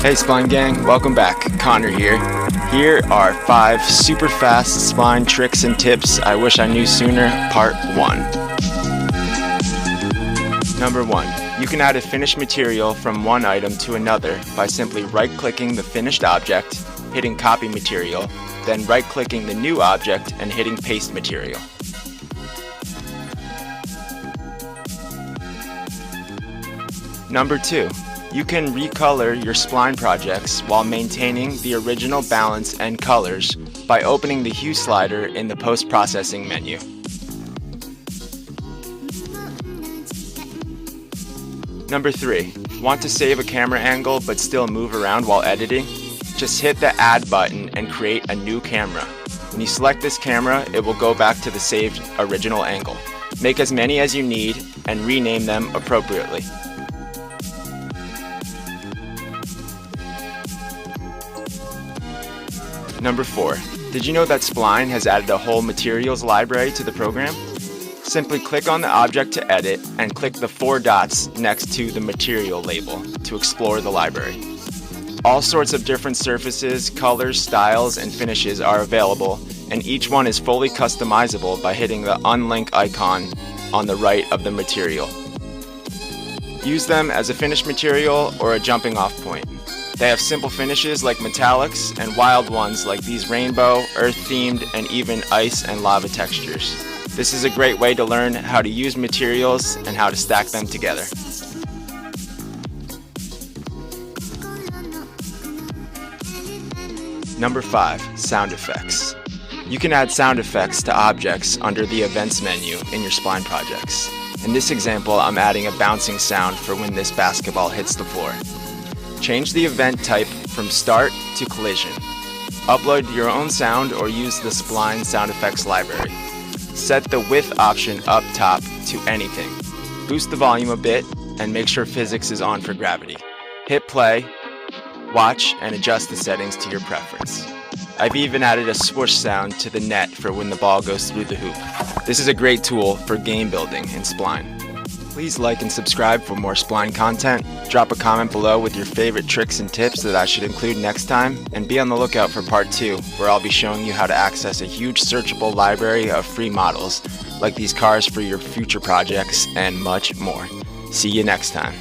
Hey Spline Gang, welcome back. Connor here. Here are 5 super fast spline tricks and tips I wish I knew sooner, part 1. Number 1. You can add a finished material from one item to another by simply right-clicking the finished object, hitting copy material, then right-clicking the new object and hitting paste material. Number 2. You can recolor your spline projects while maintaining the original balance and colors by opening the hue slider in the post-processing menu. Number 3. Want to save a camera angle but still move around while editing? Just hit the Add button and create a new camera. When you select this camera, it will go back to the saved original angle. Make as many as you need and rename them appropriately. Number 4. Did you know that Spline has added a whole materials library to the program? Simply click on the object to edit and click the 4 dots next to the material label to explore the library. All sorts of different surfaces, colors, styles, and finishes are available, and each one is fully customizable by hitting the unlink icon on the right of the material. Use them as a finished material or a jumping off point. They have simple finishes like metallics and wild ones like these rainbow, earth-themed, and even ice and lava textures. This is a great way to learn how to use materials and how to stack them together. Number 5. Sound effects. You can add sound effects to objects under the Events menu in your Spline projects. In this example, I'm adding a bouncing sound for when this basketball hits the floor. Change the event type from start to collision. Upload your own sound or use the Spline sound effects library. Set the width option up top to anything. Boost the volume a bit and make sure physics is on for gravity. Hit play, watch, and adjust the settings to your preference. I've even added a swoosh sound to the net for when the ball goes through the hoop. This is a great tool for game building in Spline. Please like and subscribe for more Spline content. Drop a comment below with your favorite tricks and tips that I should include next time, and be on the lookout for part 2, where I'll be showing you how to access a huge searchable library of free models, like these cars for your future projects, and much more. See you next time.